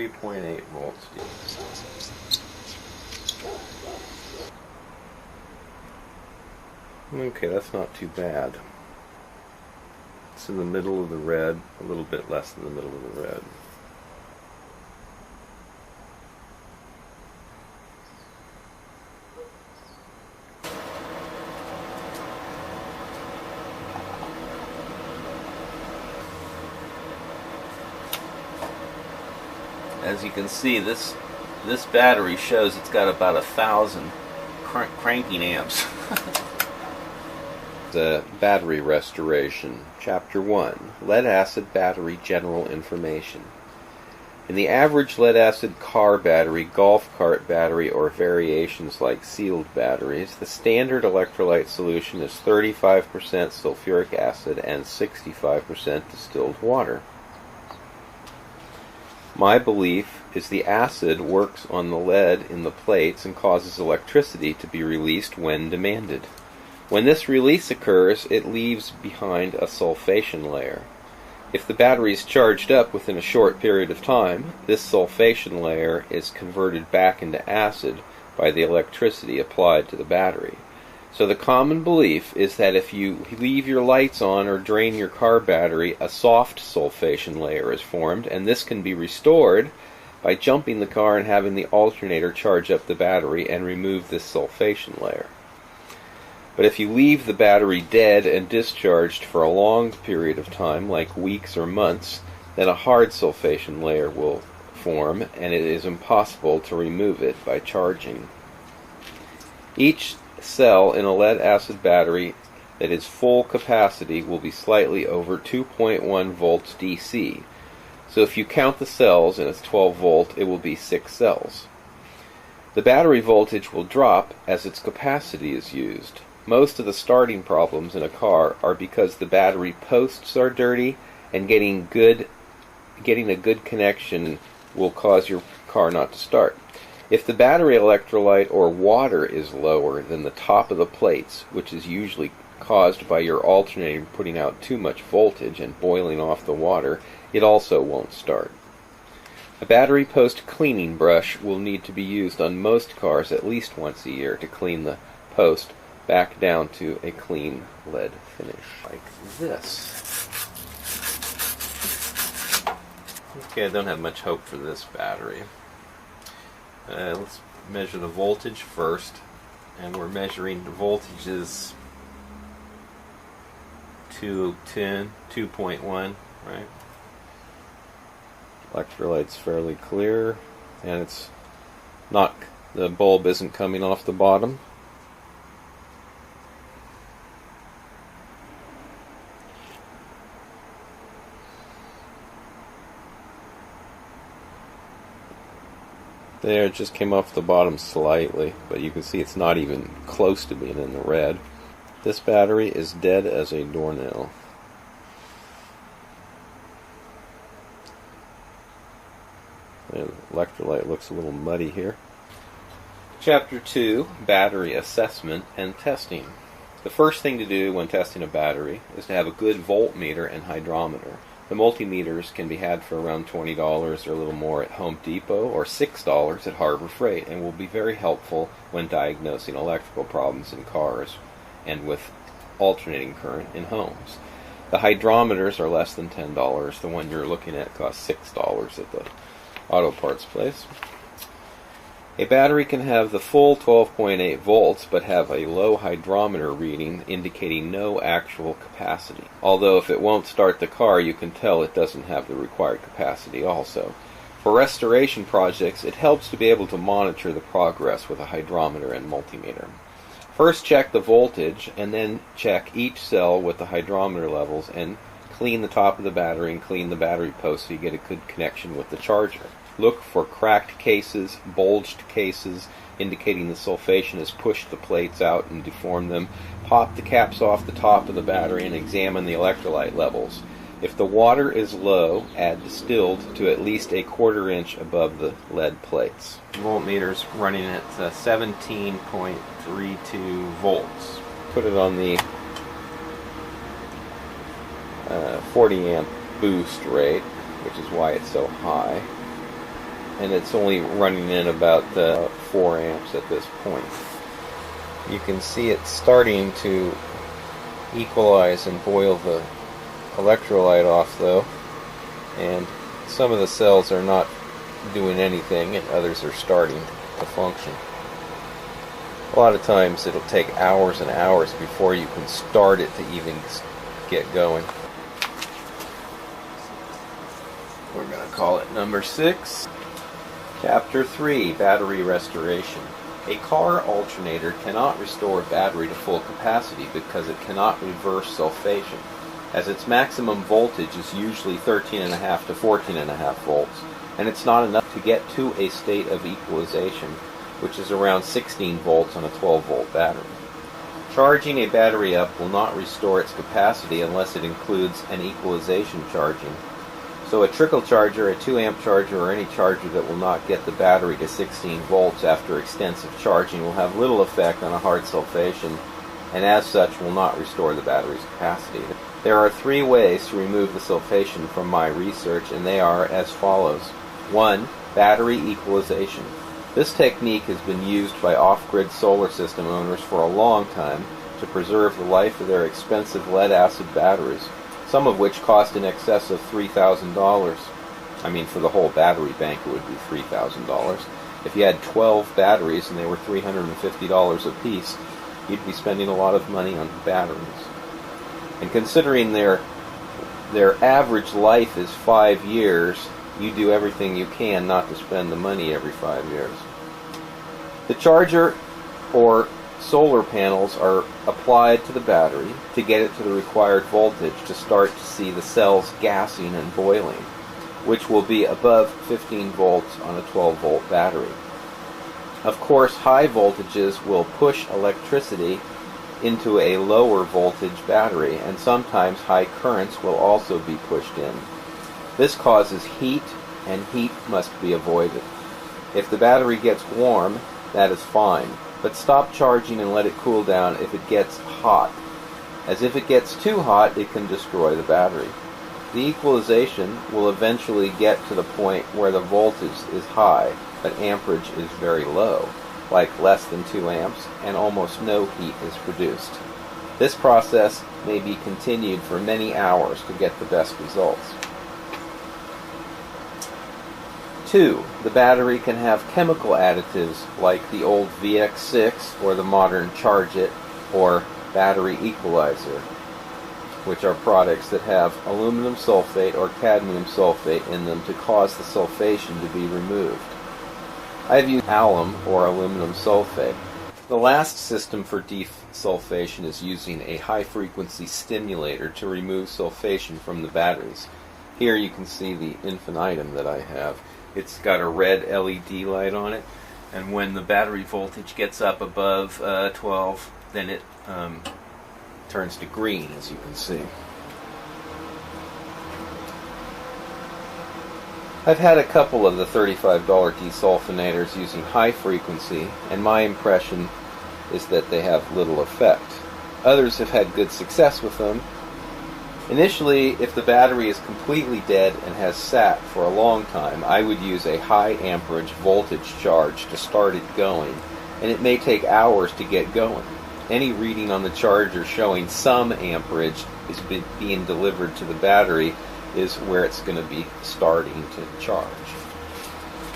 3.8 volts. Okay, that's not too bad. It's in the middle of the red, a little bit less than the middle of the red. As you can see, this battery shows it's got about 1,000 cranking amps. The battery restoration. Chapter 1. Lead-acid battery general information. In the average lead-acid car battery, golf cart battery, or variations like sealed batteries, the standard electrolyte solution is 35% sulfuric acid and 65% distilled water. My belief is the acid works on the lead in the plates and causes electricity to be released when demanded. When this release occurs, it leaves behind a sulfation layer. If the battery is charged up within a short period of time, this sulfation layer is converted back into acid by the electricity applied to the battery. So the common belief is that if you leave your lights on or drain your car battery, a soft sulfation layer is formed, and this can be restored by jumping the car and having the alternator charge up the battery and remove this sulfation layer. But if you leave the battery dead and discharged for a long period of time, like weeks or months, then a hard sulfation layer will form, and it is impossible to remove it by charging. Each cell in a lead-acid battery that is full capacity will be slightly over 2.1 volts DC. So if you count the cells and it's 12 volt, it will be 6 cells. The battery voltage will drop as its capacity is used. Most of the starting problems in a car are because the battery posts are dirty, and getting a good connection will cause your car not to start. If the battery electrolyte or water is lower than the top of the plates, which is usually caused by your alternator putting out too much voltage and boiling off the water, it also won't start. A battery post cleaning brush will need to be used on most cars at least once a year to clean the post back down to a clean lead finish, like this. Okay, I don't have much hope for this battery. Let's measure the voltage first, and we're measuring the voltages 2.1, right? Electrolyte's fairly clear, and it's not, the bulb isn't coming off the bottom. There, it just came off the bottom slightly, but you can see it's not even close to being in the red. This battery is dead as a doornail. The electrolyte looks a little muddy here. Chapter 2, Battery Assessment and Testing. The first thing to do when testing a battery is to have a good voltmeter and hydrometer. The multimeters can be had for around $20 or a little more at Home Depot, or $6 at Harbor Freight, and will be very helpful when diagnosing electrical problems in cars and with alternating current in homes. The hydrometers are less than $10. The one you're looking at costs $6 at the auto parts place. A battery can have the full 12.8 volts but have a low hydrometer reading indicating no actual capacity. Although if it won't start the car, you can tell it doesn't have the required capacity also. For restoration projects, it helps to be able to monitor the progress with a hydrometer and multimeter. First check the voltage, and then check each cell with the hydrometer levels, and clean the top of the battery and clean the battery post so you get a good connection with the charger. Look for cracked cases, bulged cases, indicating the sulfation has pushed the plates out and deformed them. Pop the caps off the top of the battery and examine the electrolyte levels. If the water is low, add distilled to at least a 1/4 inch above the lead plates. Voltmeter's running at 17.32 volts. Put it on the 40 amp boost rate, which is why it's so high. and it's only running in about 4 amps at this point. You can see it starting to equalize and boil the electrolyte off though, and some of the cells are not doing anything and others are starting to function. A lot of times it'll take hours and hours before you can start it to even get going. We're going to call it number 6. Chapter 3, Battery Restoration. A car alternator cannot restore a battery to full capacity because it cannot reverse sulfation, as its maximum voltage is usually 13.5 to 14.5 volts, and it's not enough to get to a state of equalization, which is around 16 volts on a 12-volt battery. Charging a battery up will not restore its capacity unless it includes an equalization charging. So a trickle charger, a 2-amp charger, or any charger that will not get the battery to 16 volts after extensive charging will have little effect on a hard sulfation, and as such will not restore the battery's capacity. There are 3 ways to remove the sulfation from my research, and they are as follows. 1. Battery equalization. This technique has been used by off-grid solar system owners for a long time to preserve the life of their expensive lead-acid batteries, some of which cost in excess of $3,000. I mean, for the whole battery bank it would be $3,000. If you had 12 batteries and they were $350 a piece, you'd be spending a lot of money on batteries. And considering their average life is 5 years, you do everything you can not to spend the money every 5 years. The charger or solar panels are applied to the battery to get it to the required voltage to start to see the cells gassing and boiling, which will be above 15 volts on a 12-volt battery. Of course, high voltages will push electricity into a lower voltage battery, and sometimes high currents will also be pushed in. This causes heat, and heat must be avoided. If the battery gets warm, that is fine, but stop charging and let it cool down if it gets hot, as if it gets too hot it can destroy the battery. The equalization will eventually get to the point where the voltage is high, but amperage is very low, like less than 2 amps, and almost no heat is produced. This process may be continued for many hours to get the best results. 2. The battery can have chemical additives like the old VX6 or the modern Charge It or battery equalizer, which are products that have aluminum sulfate or cadmium sulfate in them to cause the sulfation to be removed. I've used alum or aluminum sulfate. The last system for desulfation is using a high-frequency stimulator to remove sulfation from the batteries. Here you can see the infinitum that I have. It's got a red LED light on it, and when the battery voltage gets up above 12, then it turns to green, as you can see. I've had a couple of the $35 desulfonators using high frequency, and my impression is that they have little effect. Others have had good success with them. Initially, if the battery is completely dead and has sat for a long time, I would use a high amperage voltage charge to start it going, and it may take hours to get going. Any reading on the charger showing some amperage is being delivered to the battery is where it's going to be starting to charge.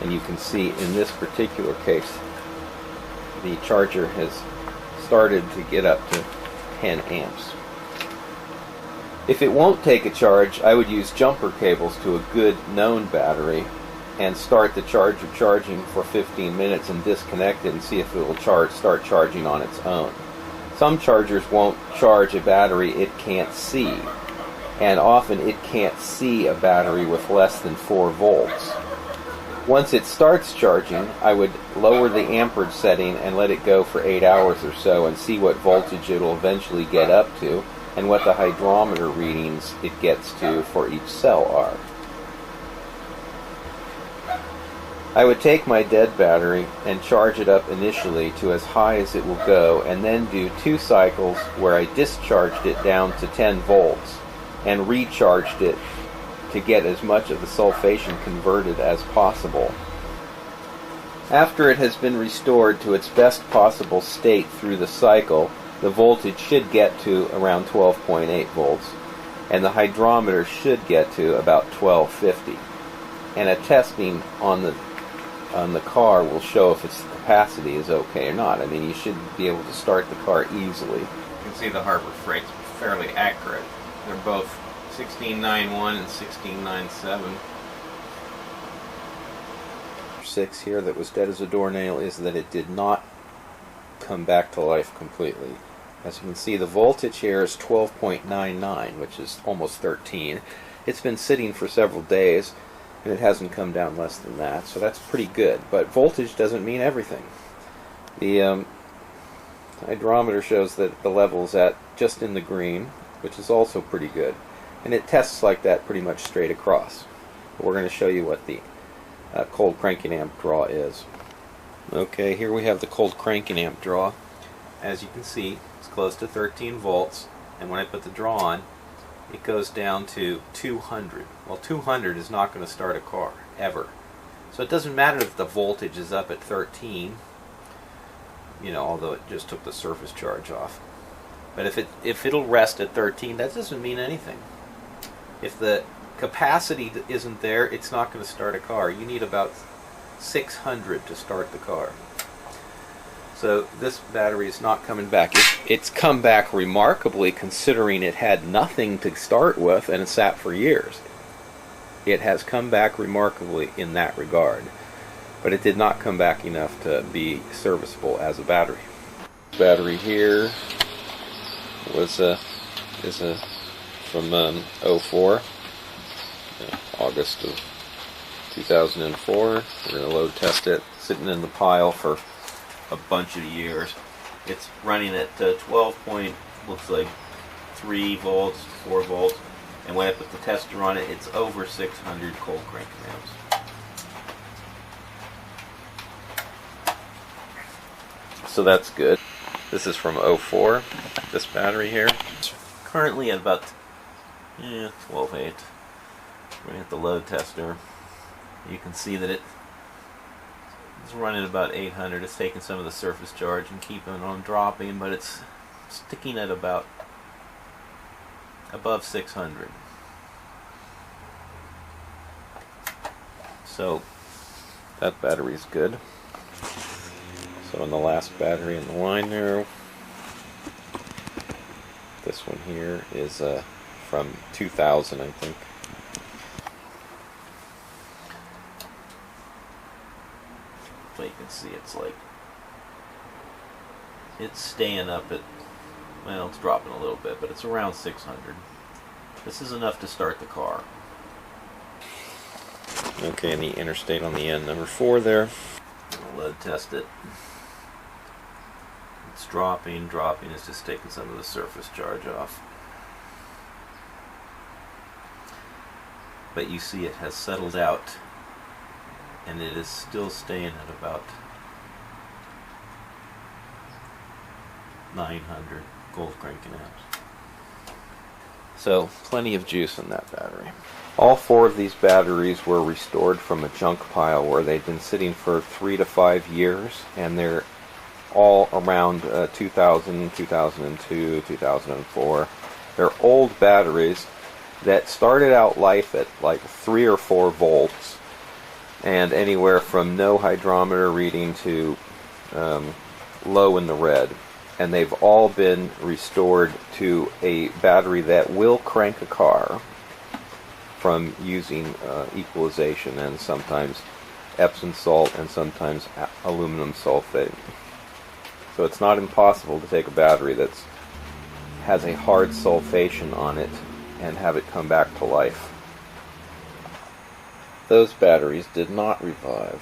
And you can see in this particular case, the charger has started to get up to 10 amps. If it won't take a charge, I would use jumper cables to a good known battery and start the charger charging for 15 minutes and disconnect it and see if it will start charging on its own. Some chargers won't charge a battery it can't see, and often it can't see a battery with less than 4 volts. Once it starts charging, I would lower the amperage setting and let it go for 8 hours or so and see what voltage it will eventually get up to and what the hydrometer readings it gets to for each cell are. I would take my dead battery and charge it up initially to as high as it will go, and then do 2 cycles where I discharged it down to 10 volts and recharged it to get as much of the sulfation converted as possible. After it has been restored to its best possible state through the cycle, the voltage should get to around 12.8 volts, and the hydrometer should get to about 1250. And a testing on the car will show if its capacity is okay or not. I mean, you should be able to start the car easily. You can see the Harbor Freight's fairly accurate. They're both 1691 and 1697. 6 here that was dead as a doornail is that it did not come back to life completely. As you can see, the voltage here is 12.99, which is almost 13. It's been sitting for several days, and it hasn't come down less than that, so that's pretty good. But voltage doesn't mean everything. The hydrometer shows that the level is at just in the green, which is also pretty good. And it tests like that pretty much straight across. But we're going to show you what the cold cranking amp draw is. Okay, here we have the cold cranking amp draw. As you can see, it's close to 13 volts, and when I put the draw on, it goes down to 200. Well, 200 is not going to start a car, ever. So it doesn't matter if the voltage is up at 13, you know, although it just took the surface charge off. But if it'll rest at 13, that doesn't mean anything. If the capacity isn't there, it's not going to start a car. You need about 600 to start the car. So this battery is not coming back. It's come back remarkably, considering it had nothing to start with and it sat for years. It has come back remarkably in that regard, but it did not come back enough to be serviceable as a battery. Battery here was from 04. August of 2004. We're going to load test it. Sitting in the pile for a bunch of years. It's running at 12 point, looks like 3 volts, 4 volts, and when I put the tester on it, it's over 600 cold cranking amps. So that's good. This is from 04, this battery here. It's currently at about 12.8. We're going to hit the load tester. You can see that it's running about 800. It's taking some of the surface charge and keeping it on dropping, but it's sticking at about above 600. So that battery is good. So in the last battery in the line there, this one here is from 2000, I think. So you can see it's staying up at, well, it's dropping a little bit, but it's around 600. This is enough to start the car. Okay, and the interstate on the end, number 4 there. I'll load test it. It's dropping. It's just taking some of the surface charge off. But you see it has settled out, and it is still staying at about 900 cold cranking amps. So plenty of juice in that battery. All 4 of these batteries were restored from a junk pile where they'd been sitting for 3 to 5 years, and they're all around 2000, 2002, 2004. They're old batteries that started out life at like 3 or 4 volts, and anywhere from no hydrometer reading to low in the red. And they've all been restored to a battery that will crank a car from using equalization and sometimes Epsom salt and sometimes aluminum sulfate. So it's not impossible to take a battery that has a hard sulfation on it and have it come back to life. Those batteries did not revive.